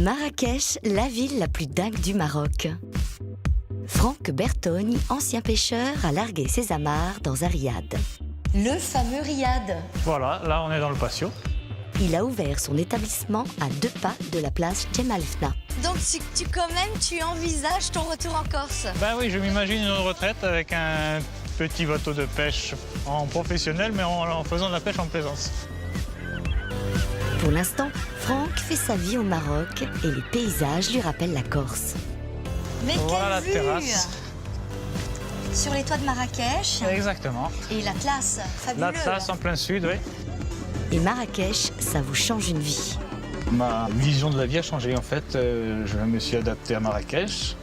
Marrakech, la ville la plus dingue du Maroc. Franck Bertogne, ancien pêcheur, a largué ses amarres dans un riad. Le fameux riad. Voilà, là on est dans le patio. Il a ouvert son établissement à 2 pas de la place Jemaa el-Fna. Donc tu envisages ton retour en Corse? Ben oui, je m'imagine une retraite avec un petit bateau de pêche en professionnel, mais en faisant de la pêche en plaisance. Pour l'instant, Franck fait sa vie au Maroc et les paysages lui rappellent la Corse. Mais Voilà quelle la vue terrasse. Sur les toits de Marrakech. Exactement. Et l'Atlas, fabuleux. L'Atlas en plein sud, oui. Et Marrakech, ça vous change une vie. Ma vision de la vie a changé en fait. Je me suis adapté à Marrakech.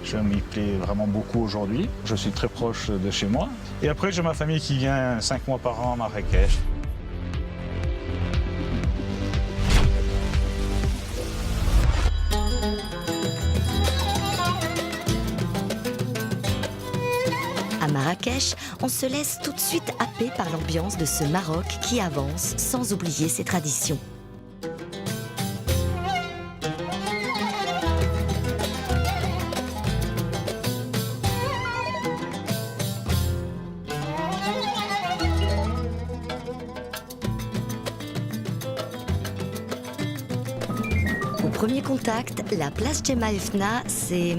Je m'y plais vraiment beaucoup aujourd'hui. Je suis très proche de chez moi. Et après, j'ai ma famille qui vient 5 mois par an à Marrakech. À Marrakech, on se laisse tout de suite happer par l'ambiance de ce Maroc qui avance sans oublier ses traditions. Au premier contact, la place Jemaa el-Fna, c'est,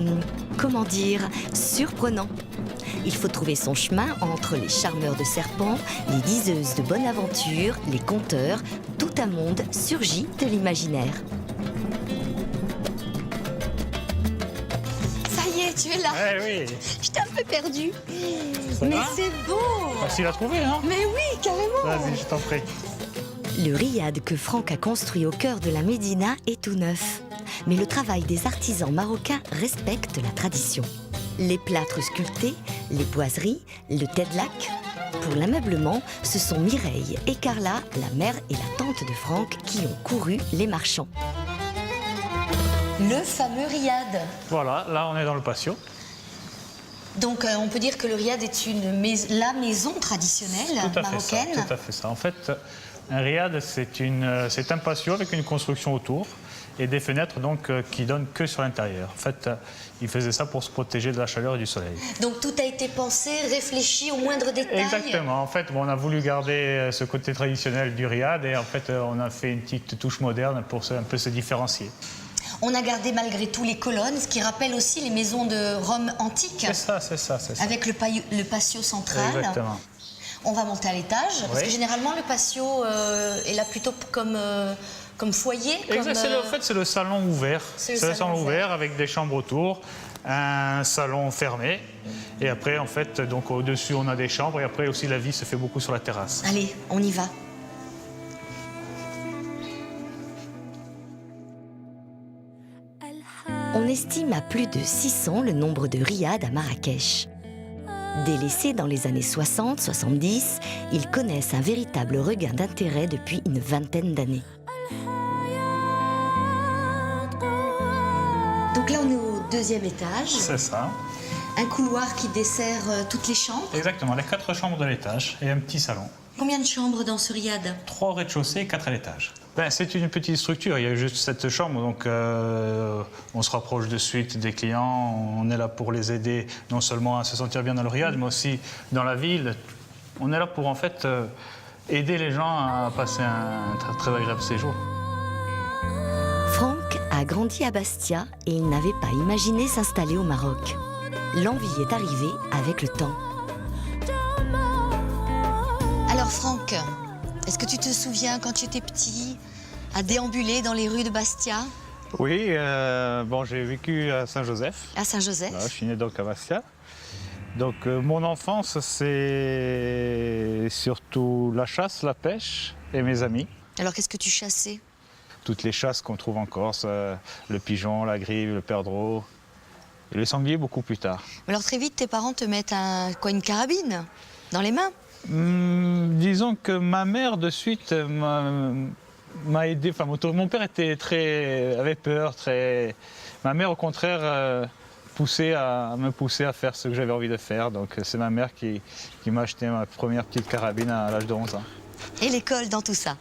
comment dire, surprenant. Il faut trouver son chemin entre les charmeurs de serpents, les diseuses de bonne aventure, les conteurs. Tout un monde surgit de l'imaginaire. Ça y est, tu es là. Eh oui, J'étais un peu perdue. Ça Mais va c'est beau. facile à trouver, hein? Mais oui, carrément. Vas-y, je t'en prie. Le riad que Franck a construit au cœur de la Médina est tout neuf. Mais le travail des artisans marocains respecte la tradition. Les plâtres sculptés, les boiseries, le tedlak. Pour l'ameublement, ce sont Mireille et Carla, la mère et la tante de Franck, qui ont couru les marchands. Le fameux riad. Voilà, là on est dans le patio. Donc on peut dire que le riad est la maison traditionnelle Tout à marocaine. fait ça, tout à fait ça. En fait, un riad, c'est un patio avec une construction autour et des fenêtres donc qui donnent que sur l'intérieur. En fait, ils faisaient ça pour se protéger de la chaleur et du soleil. Donc tout a été pensé, réfléchi au moindre détail. Exactement. En fait, on a voulu garder ce côté traditionnel du riad et en fait, on a fait une petite touche moderne pour un peu se différencier. On a gardé malgré tout les colonnes, ce qui rappelle aussi les maisons de Rome antique. C'est ça, c'est ça, c'est ça. Avec le patio central. Exactement. On va monter à l'étage, parce Oui. que généralement le patio est là plutôt comme foyer. Exact, en fait, c'est le salon ouvert. C'est le C'est le salon salon ouvert ouvert avec des chambres autour, un salon fermé. Et après, en fait, donc au-dessus, on a des chambres. Et après aussi, la vie se fait beaucoup sur la terrasse. Allez, on y va. On estime à plus de 600 le nombre de riads à Marrakech. Délaissés dans les années 60-70, ils connaissent un véritable regain d'intérêt depuis une vingtaine d'années. Donc là, on est au 2e étage. C'est ça. Un couloir qui dessert toutes les chambres. Exactement, les 4 chambres de l'étage et un petit salon. Combien de chambres dans ce riad? 3 au rez-de-chaussée et 4 à l'étage. Ben, c'est une petite structure, il y a juste cette chambre, donc on se rapproche de suite des clients, on est là pour les aider non seulement à se sentir bien dans le riad, mais aussi dans la ville. On est là pour en fait aider les gens à passer un très agréable séjour. Franck a grandi à Bastia et il n'avait pas imaginé s'installer au Maroc. L'envie est arrivée avec le temps. Alors Franck, est-ce que tu te souviens quand tu étais petit, à déambuler dans les rues de Bastia? Oui, bon, j'ai vécu à Saint-Joseph. À Saint-Joseph? Voilà, je suis né donc à Bastia. Donc mon enfance, c'est surtout la chasse, la pêche et mes amis. Alors qu'est-ce que tu chassais? Toutes les chasses qu'on trouve en Corse, le pigeon, la grive, le perdreau. Et le sanglier beaucoup plus tard. Alors très vite, tes parents te mettent une carabine dans les mains? Disons que ma mère de suite m'a aidé. Enfin, mon père avait peur. Ma mère, au contraire, me poussait à faire ce que j'avais envie de faire. Donc c'est ma mère qui m'a acheté ma première petite carabine à l'âge de 11 ans. Et l'école dans tout ça?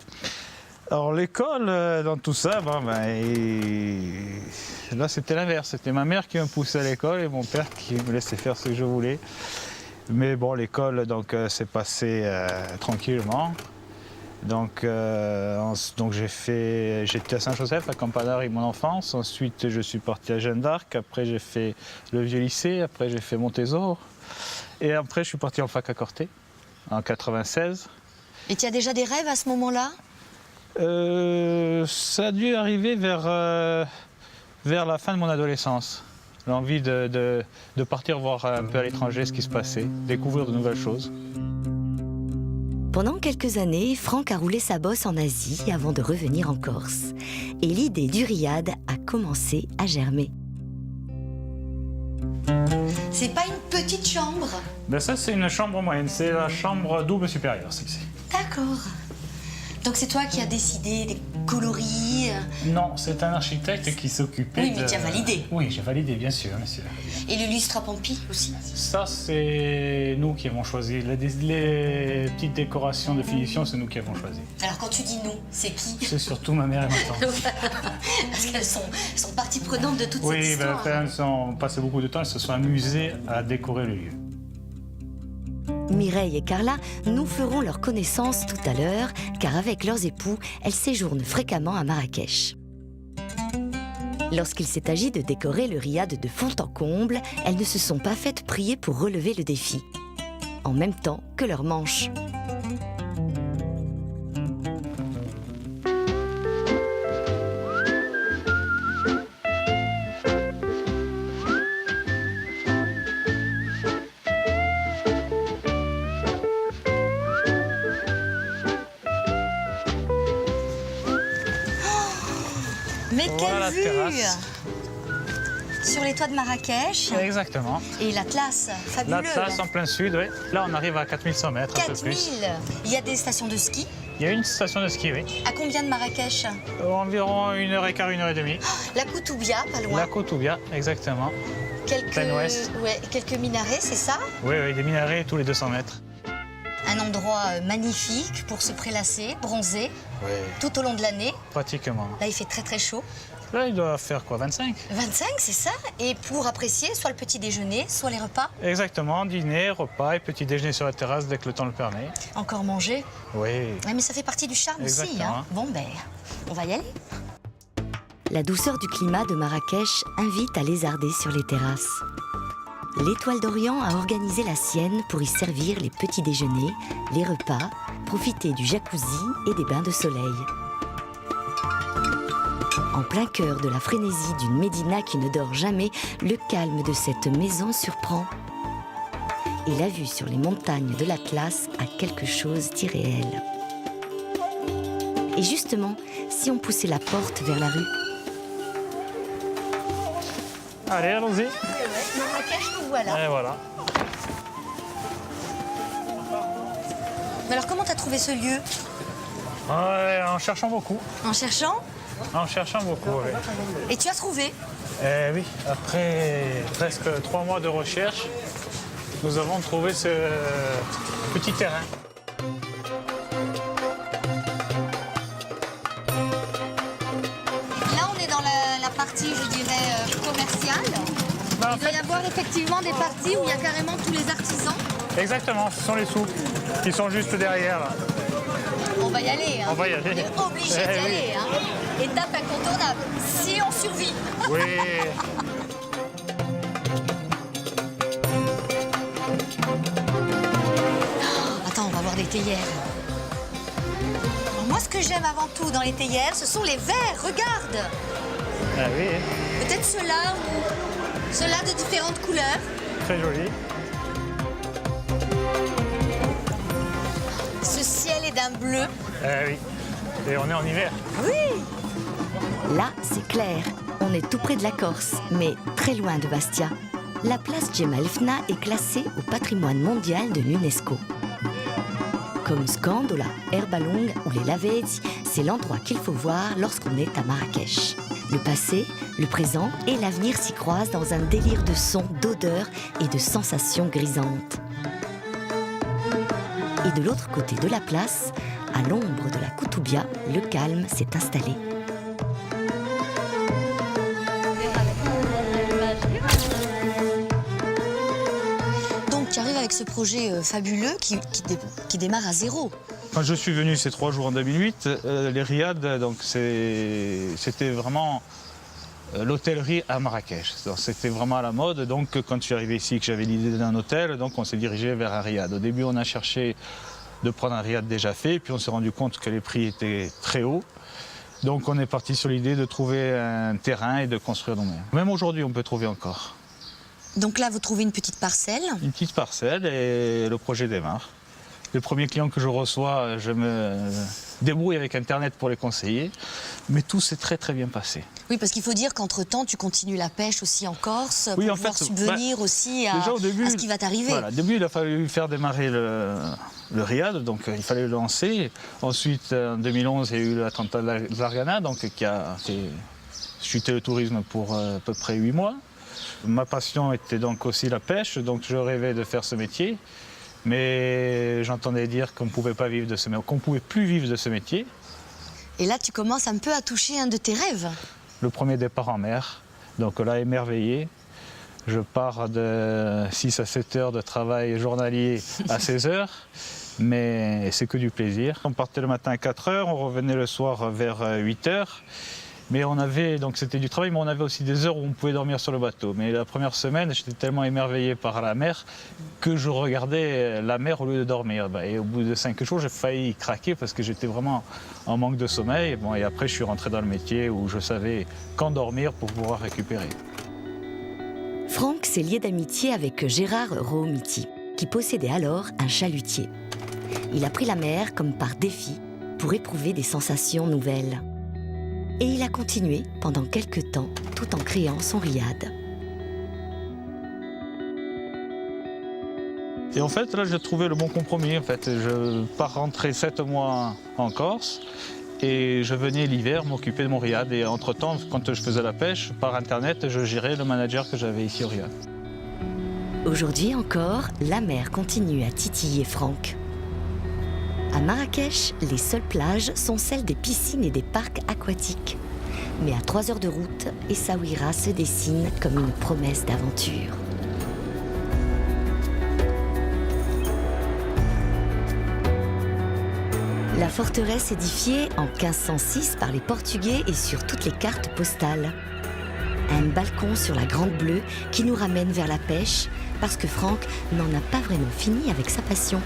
Alors l'école, dans tout ça, là c'était l'inverse. C'était ma mère qui me poussait à l'école et mon père qui me laissait faire ce que je voulais. Mais bon, l'école s'est passé tranquillement. Donc j'étais à Saint-Joseph, à Campanari, mon enfance. Ensuite, je suis parti à Jeanne d'Arc. Après, j'ai fait le vieux lycée. Après, j'ai fait Montésor. Et après, je suis parti en fac à Corté, en 96. Et tu as déjà des rêves à ce moment-là? Ça a dû arriver vers la fin de mon adolescence. L'envie de partir voir un peu à l'étranger ce qui se passait, découvrir de nouvelles choses. Pendant quelques années, Franck a roulé sa bosse en Asie avant de revenir en Corse. Et l'idée du riad a commencé à germer. C'est pas une petite chambre? Ben ça, c'est une chambre moyenne. C'est la chambre double supérieure, celle-ci. D'accord. Donc c'est toi qui as décidé des coloris? Non, c'est un architecte qui s'occupait Oui, mais tu as validé. Oui, j'ai validé, bien sûr, bien sûr. Et le lustre à Pampi aussi? Ça, c'est nous qui avons choisi. Les petites décorations de finition, c'est nous qui avons choisi. Alors quand tu dis nous, c'est qui? C'est surtout ma mère et ma tante. Parce qu'elles sont partie prenante de toute cette Oui, histoire. elles ont passé beaucoup de temps, elles se sont amusées à décorer le lieu. Mireille et Carla nous feront leur connaissance tout à l'heure, car avec leurs époux, elles séjournent fréquemment à Marrakech. Lorsqu'il s'est agi de décorer le riad de fond en comble, elles ne se sont pas faites prier pour relever le défi, en même temps que leurs manches. Mais quelle Voilà la vue terrasse. Sur les toits de Marrakech. Exactement. Et l'Atlas, fabuleux. L'Atlas en plein sud, oui. Là, on arrive à 4100 mètres, un peu 4000. plus. Il y a des stations de ski. Il y a une station de ski, oui. À combien de Marrakech? Environ 1h15, 1h30. La Koutoubia, pas loin. La Koutoubia, exactement. Plein ouest. Quelques minarets, c'est ça? Oui, oui, des minarets tous les 200 mètres. Un endroit magnifique pour se prélasser, bronzer, Oui. tout au long de l'année. Pratiquement. Là, il fait très très chaud. Là, il doit faire quoi, 25? 25, c'est ça? Et pour apprécier soit le petit déjeuner, soit les repas. Exactement, dîner, repas et petit déjeuner sur la terrasse dès que le temps le permet. Encore manger. Oui. Ouais, mais ça fait partie du charme aussi. Exactement. Bon, ben, on va y aller. La douceur du climat de Marrakech invite à lézarder sur les terrasses. L'Étoile d'Orient a organisé la sienne pour y servir les petits déjeuners, les repas, profiter du jacuzzi et des bains de soleil. En plein cœur de la frénésie d'une médina qui ne dort jamais, le calme de cette maison surprend. Et la vue sur les montagnes de l'Atlas a quelque chose d'irréel. Et justement, si on poussait la porte vers la rue, Allez, allons-y. Marrakech, nous voilà. Et voilà. Mais alors, comment t'as trouvé ce lieu? Ouais, en cherchant beaucoup. En cherchant? En cherchant beaucoup, oui. Et tu as trouvé? Oui, après presque 3 mois de recherche, nous avons trouvé ce petit terrain. Là, on est dans la partie, je dirais, commerciale. Ben, en Il doit y fait, avoir effectivement des parties où il y a carrément tous les artisans. exactement, ce sont les souks qui sont juste derrière. Là. On va y aller. Hein. On va y aller. On est obligé d'y Eh oui. aller. Hein. Étape incontournable, si on survit. Oui. Attends, on va voir des théières. Alors moi, ce que j'aime avant tout dans les théières, ce sont les verres. Regarde. Ah oui, Peut-être ceux-là ou ceux-là de différentes couleurs. très joli. Ce ciel est d'un bleu. Oui. Et on est en hiver. là, c'est clair. On est tout près de la Corse, mais très loin de Bastia. La place Jemaa el Fna est classée au patrimoine mondial de l'UNESCO. Comme Scandola, Erbalong ou les Lavezzi, c'est l'endroit qu'il faut voir lorsqu'on est à Marrakech. Le passé, le présent et l'avenir s'y croisent dans un délire de sons, d'odeurs et de sensations grisantes. Et de l'autre côté de la place, À l'ombre de la Koutoubia, le calme s'est installé. Donc tu arrives avec ce projet fabuleux qui démarre à zéro. Quand je suis venu ces 3 jours en 2008, les riads, donc c'était vraiment l'hôtellerie à Marrakech. C'était vraiment à la mode. Donc quand je suis arrivé ici, que j'avais l'idée d'un hôtel, donc on s'est dirigé vers un riad. Au début, on a cherché de prendre un riad déjà fait, puis on s'est rendu compte que les prix étaient très hauts. Donc on est parti sur l'idée de trouver un terrain et de construire nous-mêmes. Même aujourd'hui, on peut trouver encore. Donc là, vous trouvez une petite parcelle. Une petite parcelle et le projet démarre. Les premiers clients que je reçois, je me débrouille avec Internet pour les conseiller. Mais tout s'est très très bien passé. Oui, parce qu'il faut dire qu'entre-temps, tu continues la pêche aussi en Corse Oui, pour en pouvoir fait, subvenir aussi à, déjà, au début, à ce qui va t'arriver. Voilà, au début, il a fallu faire démarrer le riad, donc il fallait le lancer. Ensuite, en 2011, il y a eu l'attentat de Zargana, donc qui a fait chuter le tourisme pour à peu près 8 mois. Ma passion était donc aussi la pêche, donc je rêvais de faire ce métier. Mais j'entendais dire qu'on ne pouvait pas vivre de ce métier, qu'on ne pouvait plus vivre de ce métier. Et là, tu commences un peu à toucher un de tes rêves. Le premier départ en mer, donc là, émerveillé. Je pars de 6 à 7 heures de travail journalier à 16 heures, mais c'est que du plaisir. On partait le matin à 4 heures, on revenait le soir vers 8 heures. Mais on avait, donc c'était du travail, mais on avait aussi des heures où on pouvait dormir sur le bateau. Mais la première semaine, j'étais tellement émerveillé par la mer que je regardais la mer au lieu de dormir. Et au bout de 5 jours, j'ai failli craquer parce que j'étais vraiment en manque de sommeil. Bon, et après, je suis rentré dans le métier où je savais quand dormir pour pouvoir récupérer. Franck s'est lié d'amitié avec Gérard Rohomiti, qui possédait alors un chalutier. Il a pris la mer comme par défi pour éprouver des sensations nouvelles. Et il a continué pendant quelques temps, tout en créant son riad. Et en fait, là, j'ai trouvé le bon compromis. En fait, je pars rentrer 7 mois en Corse et je venais l'hiver m'occuper de mon riad. Et entre-temps, quand je faisais la pêche, par Internet, je gérais le manager que j'avais ici au riad. Aujourd'hui encore, la mer continue à titiller Franck. À Marrakech, les seules plages sont celles des piscines et des parcs aquatiques. Mais à 3 heures de route, Essaouira se dessine comme une promesse d'aventure. La forteresse édifiée en 1506 par les Portugais est sur toutes les cartes postales. Un balcon sur la Grande Bleue qui nous ramène vers la pêche parce que Franck n'en a pas vraiment fini avec sa passion.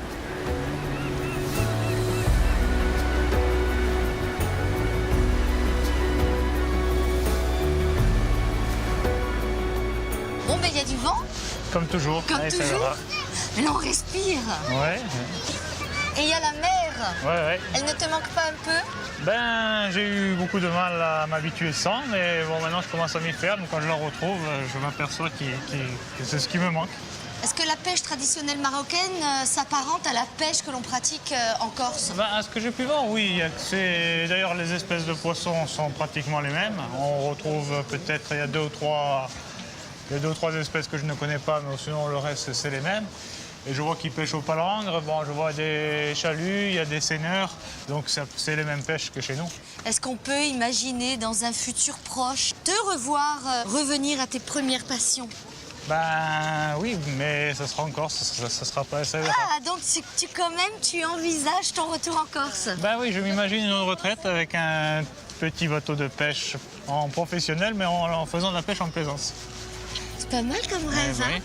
Bon, ben il y a du vent, Comme toujours. comme Allez, ça toujours. ira. Mais là, on respire. Ouais, Et il y a la mer. ouais. Elle ne te manque pas un peu? Ben, j'ai eu beaucoup de mal à m'habituer sans, mais bon, maintenant je commence à m'y faire. Donc quand je la retrouve, je m'aperçois que c'est ce qui me manque. Est-ce que la pêche traditionnelle marocaine s'apparente à la pêche que l'on pratique en Corse? Ben, à ce que j'ai pu voir, oui. D'ailleurs, les espèces de poissons sont pratiquement les mêmes. On retrouve peut-être, il y a deux ou trois espèces que je ne connais pas, mais sinon le reste, c'est les mêmes. Et je vois qu'ils pêchent au palangre, bon, je vois des chaluts, il y a des seineurs, donc c'est les mêmes pêches que chez nous. Est-ce qu'on peut imaginer dans un futur proche te revoir revenir à tes premières passions? Ben oui, mais ça sera en Corse, ça sera pas ça. Ah, donc tu envisages ton retour en Corse? Ben oui, je m'imagine une retraite avec un petit bateau de pêche en professionnel, mais en faisant de la pêche en plaisance. C'est pas mal comme rêve, hein? Oui.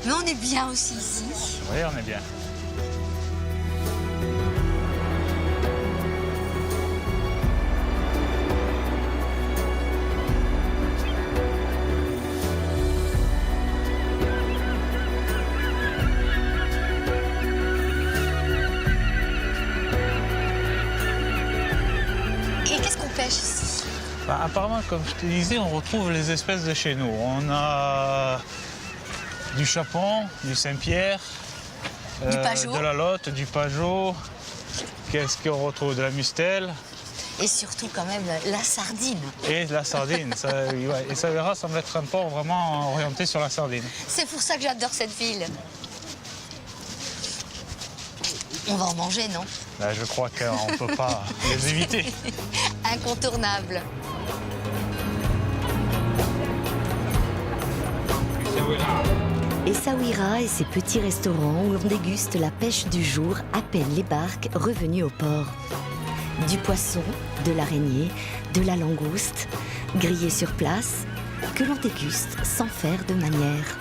Mais on est bien aussi ici. Oui, on est bien. Et qu'est-ce qu'on pêche ici? Ben, apparemment, comme je te disais, on retrouve les espèces de chez nous. On a du chapon, du Saint-Pierre, Du Pajot. de la lotte, du Pajot. Qu'est-ce qu'on retrouve? De la Mustelle Et surtout quand même la sardine. et de la sardine. Ouais, et ça verra, semble être un port vraiment orienté sur la sardine. C'est pour ça que j'adore cette ville. On va en manger, non? Là, je crois qu'on ne peut pas les éviter. Incontournable. Essaouira et ses petits restaurants où l'on déguste la pêche du jour appellent les barques revenues au port. Du poisson, de l'araignée, de la langouste, grillée sur place, que l'on déguste sans faire de manière.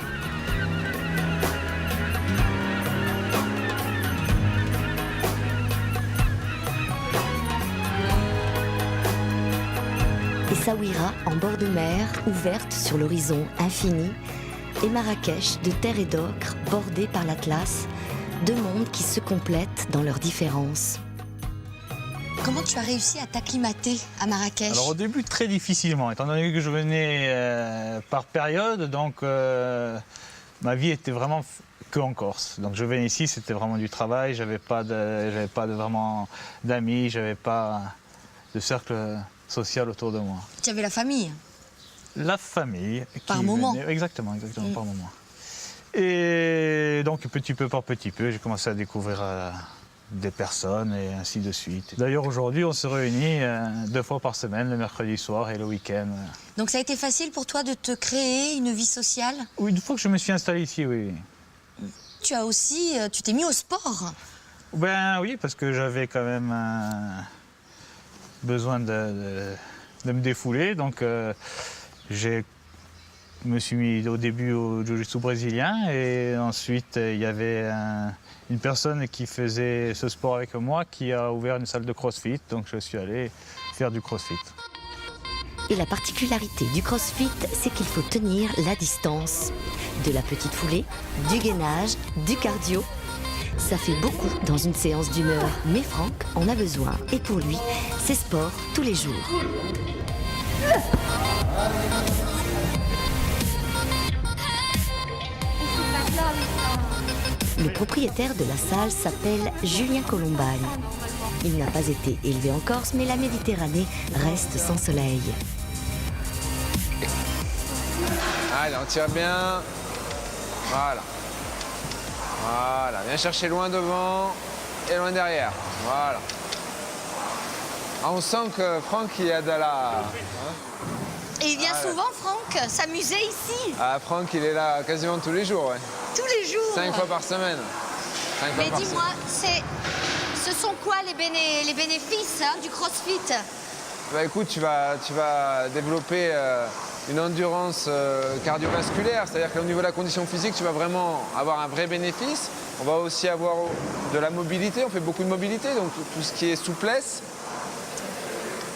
Essaouira en bord de mer, ouverte sur l'horizon infini, et Marrakech de terre et d'ocre, bordée par l'Atlas, deux mondes qui se complètent dans leurs différences. Comment tu as réussi à t'acclimater à Marrakech? Alors au début, très difficilement, étant donné que je venais par période, donc ma vie était vraiment que en Corse. Donc je venais ici, c'était vraiment du travail, j'avais pas vraiment d'amis, j'avais pas de cercle social autour de moi. Tu avais la famille? La famille. Par moment. Exactement, par moment. Et donc petit peu par petit peu, j'ai commencé à découvrir des personnes et ainsi de suite. D'ailleurs aujourd'hui, on se réunit 2 fois par semaine, le mercredi soir et le week-end. Donc ça a été facile pour toi de te créer une vie sociale? Oui, une fois que je me suis installé ici, oui. Tu as aussi, tu t'es mis au sport? Ben oui, parce que j'avais quand même besoin de me défouler, donc je me suis mis au début au jiu-jitsu brésilien et ensuite il y avait une personne qui faisait ce sport avec moi qui a ouvert une salle de crossfit, donc je suis allé faire du crossfit. Et la particularité du crossfit, c'est qu'il faut tenir la distance. De la petite foulée, du gainage, du cardio. Ça fait beaucoup dans une séance d'1 heure, mais Franck en a besoin. Et pour lui, c'est sport tous les jours. Le propriétaire de la salle s'appelle Julien Colombagne. Il n'a pas été élevé en Corse, mais la Méditerranée reste sans soleil. Allez, on tire bien. Voilà. Voilà, viens chercher loin devant et loin derrière. Voilà. Ah, on sent que Franck, il a de la... Et il vient souvent, Franck, s'amuser ici? Ah, Franck, il est là quasiment tous les jours, ouais. Tous les jours? 5 fois par semaine. 5 fois Mais par dis-moi, ce sont quoi les bénéfices du crossfit? Bah écoute, tu vas développer une endurance cardiovasculaire, c'est-à-dire qu'au niveau de la condition physique, tu vas vraiment avoir un vrai bénéfice. On va aussi avoir de la mobilité, on fait beaucoup de mobilité, donc tout ce qui est souplesse,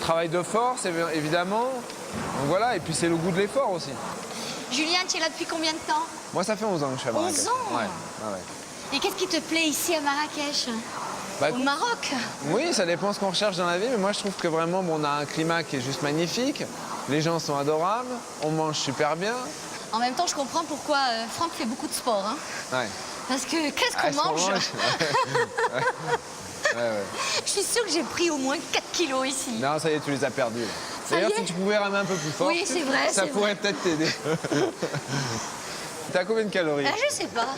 travail de force évidemment, donc voilà, et puis c'est le goût de l'effort aussi. Julien, tu es là depuis combien de temps? Moi, ça fait 11 ans que je suis à Marrakech. 11 ans? Ouais. Et qu'est-ce qui te plaît ici à Marrakech? Bah, Au Maroc? Oui, ça dépend ce qu'on recherche dans la vie, mais moi je trouve que vraiment on a un climat qui est juste magnifique, les gens sont adorables, on mange super bien. En même temps, je comprends pourquoi Franck fait beaucoup de sport. Hein. Ouais. Parce que qu'est-ce qu'on mange? Ouais. Je suis sûre que j'ai pris au moins 4 kilos ici. Non, ça y est, tu les as perdus. Ça y D'ailleurs, est si tu pouvais ramer un peu plus fort, Oui, c'est vrai, ça c'est pourrait peut-être t'aider. T'as combien de calories? Je sais pas.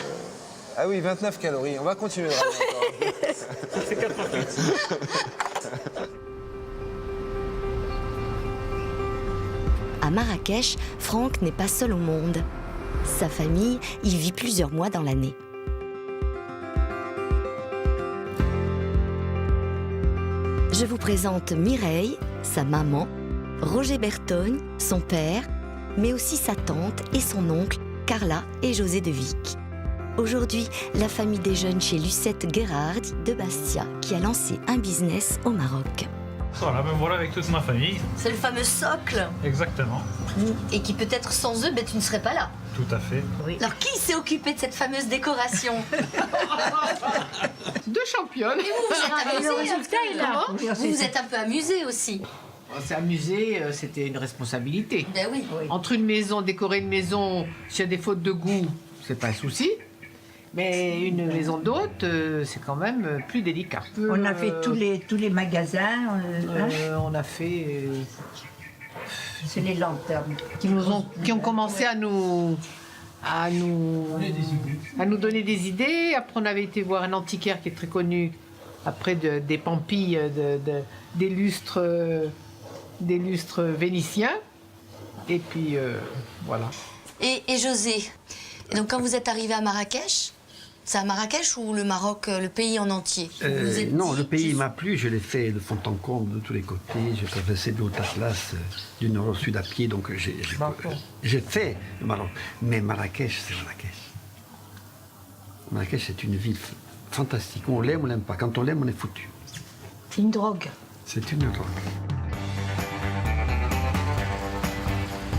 Ah oui, 29 calories. On va continuer de ramer encore. À Marrakech, Franck n'est pas seul au monde. Sa famille y vit plusieurs mois dans l'année. Je vous présente Mireille, sa maman, Roger Bertogne, son père, mais aussi sa tante et son oncle, Carla et José de Vic. Aujourd'hui, la famille déjeune chez Lucette Gherardi de Bastia, qui a lancé un business au Maroc. Voilà, me voilà avec toute ma famille. C'est le fameux socle. Exactement, Et qui peut-être sans eux, tu ne serais pas là. tout à fait. Alors qui s'est occupé de cette fameuse décoration? 2 championnes. Et vous vous êtes amusé? Le résultat est là. Vous vous êtes un peu amusé aussi. On s'est amusé, c'était une responsabilité. Ben oui. Entre une maison, décorer une maison, s'il y a des fautes de goût, c'est pas un souci. Mais une maison d'hôte, c'est quand même plus délicat. On a fait tous les magasins. On a fait... C'est les lanternes. qui ont commencé à nous à nous donner des idées. Après, on avait été voir un antiquaire qui est très connu, après des pampilles, des lustres vénitiens. Et puis, voilà. Et José, et donc quand vous êtes arrivé à Marrakech, c'est à Marrakech ou le Maroc, le pays en entier? Non, le pays m'a plu, je l'ai fait de fond en comble, de tous les côtés. J'ai traversé de Haut-Atlas, du nord au sud à pied, donc j'ai fait le Maroc. Mais Marrakech, c'est Marrakech. Marrakech, c'est une ville fantastique. On l'aime, on l'aime pas. Quand on l'aime, on est foutu. C'est une drogue. C'est une drogue.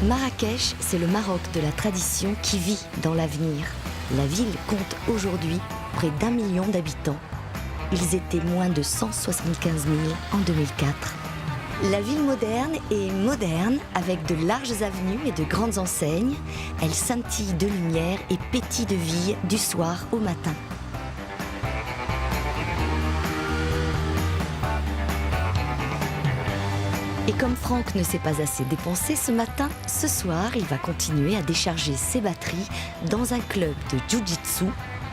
Marrakech, c'est le Maroc de la tradition qui vit dans l'avenir. La ville compte aujourd'hui près d'1 million d'habitants. Ils étaient moins de 175 000 en 2004. La ville moderne est moderne, avec de larges avenues et de grandes enseignes. Elle scintille de lumière et pétille de vie du soir au matin. Et comme Franck ne s'est pas assez dépensé ce matin, ce soir, il va continuer à décharger ses batteries dans un club de jiu-jitsu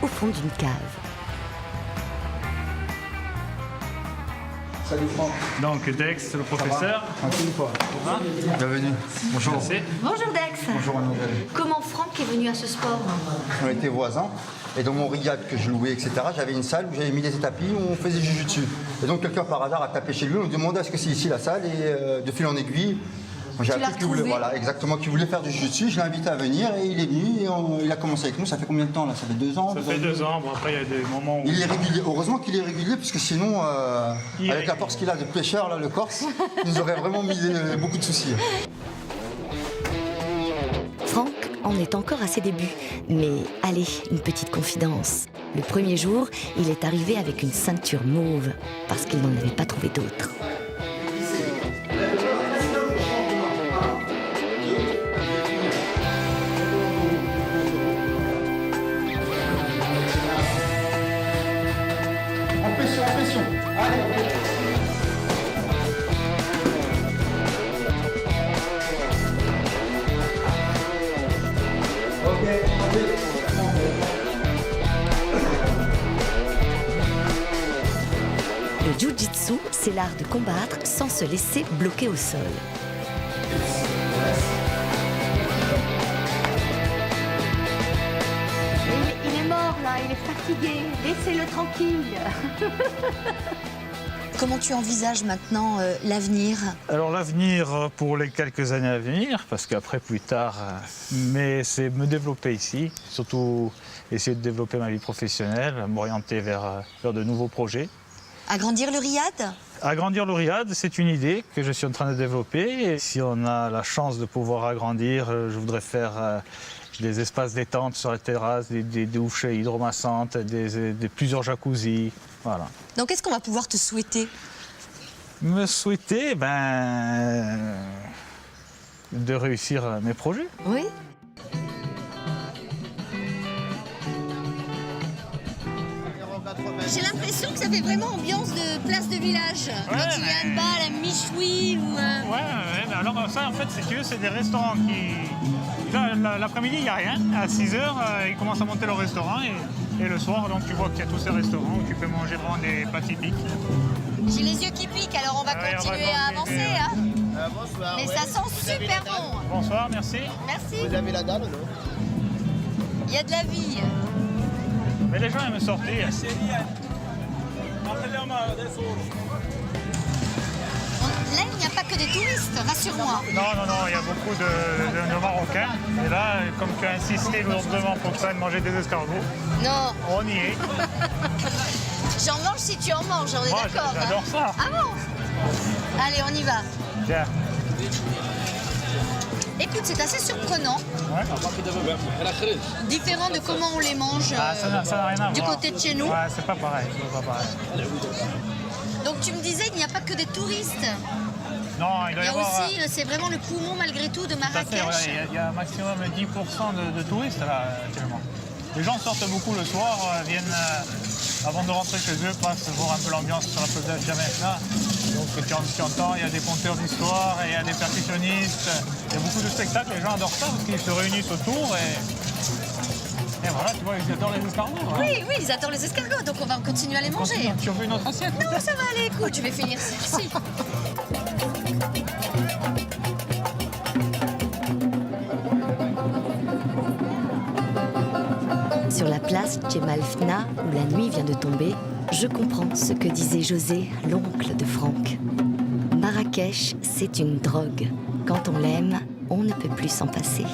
au fond d'une cave. Salut Franck. Donc Dex, le professeur. Tranquille quoi. Bienvenue. Bonjour. Merci. Bonjour Dex. Bonjour Mademoiselle. Comment Franck est venu à ce sport? On était voisins. Et dans mon riad que je louais, etc., j'avais une salle où j'avais mis des tapis où on faisait du jujutsu. Et donc quelqu'un par hasard a tapé chez lui, on lui demandait est-ce que c'est ici la salle, et de fil en aiguille, j'ai appris qu'il voulait, voilà, exactement, qu'il voulait faire du jujutsu. Je l'ai invité à venir et il est venu et il a commencé avec nous. Ça fait combien de temps là? Ça fait 2 ans. Ça fait 2 ans. Bon, après, il y a des moments où... Il est régulier. Heureusement qu'il est régulier, parce que sinon, avec la force qu'il a de pêcheur, là, le Corse, il nous aurait vraiment mis beaucoup de soucis. Franck en est encore à ses débuts. Mais allez, une petite confidence. Le premier jour, il est arrivé avec une ceinture mauve, parce qu'il n'en avait pas trouvé d'autre. En pression. Allez. Le jiu-jitsu, c'est l'art de combattre sans se laisser bloquer au sol. Il est mort là, il est fatigué. Laissez-le tranquille. Comment tu envisages maintenant l'avenir? Alors l'avenir pour les quelques années à venir, parce qu'après plus tard, mais c'est me développer ici, surtout essayer de développer ma vie professionnelle, m'orienter vers de nouveaux projets. Agrandir le riad? Agrandir le riad, c'est une idée que je suis en train de développer. Et si on a la chance de pouvoir agrandir, je voudrais faire des espaces détente sur la terrasse, des douches hydromassantes, plusieurs jacuzzis. Voilà. Donc qu'est-ce qu'on va pouvoir te souhaiter? Me souhaiter, de réussir mes projets. Oui. J'ai l'impression que ça fait vraiment ambiance de place de village. Quand il y a un bal, un michoui ou... Ouais, mais alors ça, en fait, si tu veux, c'est des restaurants qui... Là, l'après-midi, il n'y a rien. À 6h, ils commencent à monter le restaurant. Et le soir, donc, tu vois qu'il y a tous ces restaurants où tu peux manger vraiment des plats typiques. J'ai les yeux qui piquent, alors on va continuer à avancer. Hein. Bonsoir. Mais ça sent super bon. Bonsoir, merci. Merci. Vous avez la dalle, non? Il y a de la vie. Mais les gens aiment sortir. Là, il n'y a pas que des touristes, rassure-moi. Non, il y a beaucoup de Marocains. Et là, comme tu as insisté lourdement pour que ça aille manger des escargots, Non, on y est. j'en mange si tu en manges, on est Moi, d'accord. j'adore ça. Ah bon? Allez, on y va. Tiens. Écoute, c'est assez surprenant. Ouais. Différent de comment on les mange Ça n'a rien à du voir. côté de chez nous. Ouais, c'est pas pareil. Donc tu me disais qu'il n'y a pas que des touristes. Non, il doit Il y y a avoir... aussi, c'est vraiment le poumon malgré tout de Tout à fait, Marrakech. ouais, il y a un maximum de 10% de touristes là actuellement. Les gens sortent beaucoup le soir, viennent avant de rentrer chez eux, passent voir un peu l'ambiance sur la place de Djamena. Donc tu entends, il y a des conteurs d'histoire, il y a des percussionnistes, il y a beaucoup de spectacles, les gens adorent ça parce qu'ils se réunissent autour et Et voilà, tu vois, ils adorent les escargots. Hein. Oui, oui, ils adorent les escargots, donc on va continuer à les manger. Tu en veux une autre assiette? Non, ça va aller, écoute, je vais finir celle-ci. Sur la place Djemal Fna, où la nuit vient de tomber, je comprends ce que disait José, l'oncle de Franck. Marrakech, c'est une drogue. Quand on l'aime, on ne peut plus s'en passer.